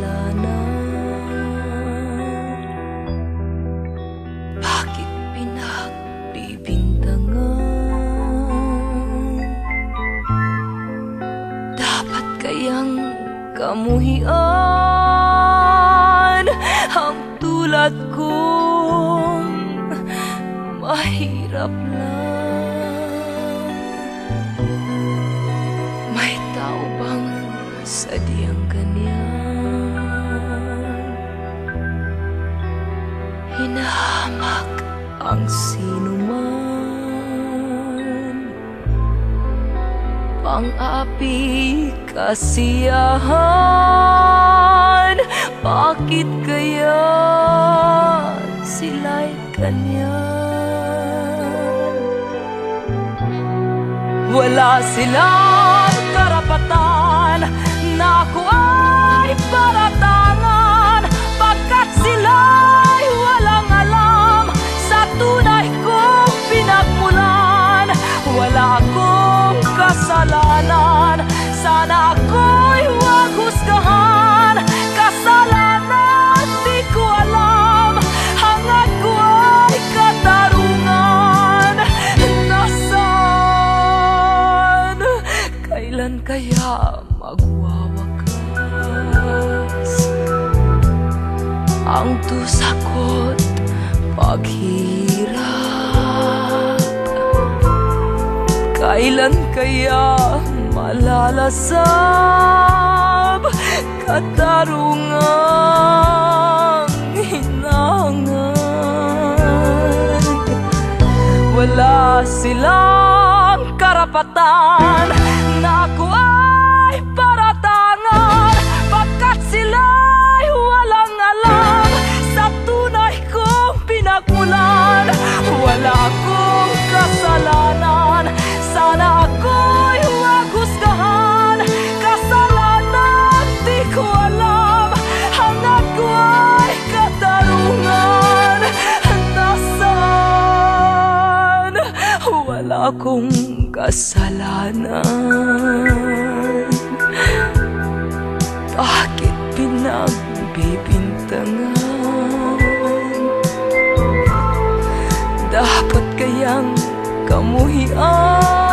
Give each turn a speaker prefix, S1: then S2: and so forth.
S1: kasalanan? Bakit pinagbibintangan? Dapat kayang kamuhian ang tulad kong mahirap lang? May tao bang sadyang ganyan? Hinahamak ang sinuman, pang-api kasiyahan. Bakit kaya sila'y ganyan? Wala silang karapatan na ako ay paratangan, pagkat sila'y walang alam sa tunay kong pinagmulan. Wala akong kasalanan, sana ako'y huwag husgahan. Kasalanan di ko alam, hangad ko ay katarungan. Nasaan? Kailan kaya magwawakas ang tusa ko't paghirap? Kailan kaya malalasap katarungang hinangan? Wala silang karapatan na ako ay paratangan, pagkat sila'y walang alam sa tunay kong pinagmulan. Wala akong kasalanan, sana ako'y huwag husgahan. Kasalanan di ko alam, hangad ko ay katarungan. Nasaan? Wala akong kasalanan, bakit pinagbibintangan? Dapat kayang kamuhian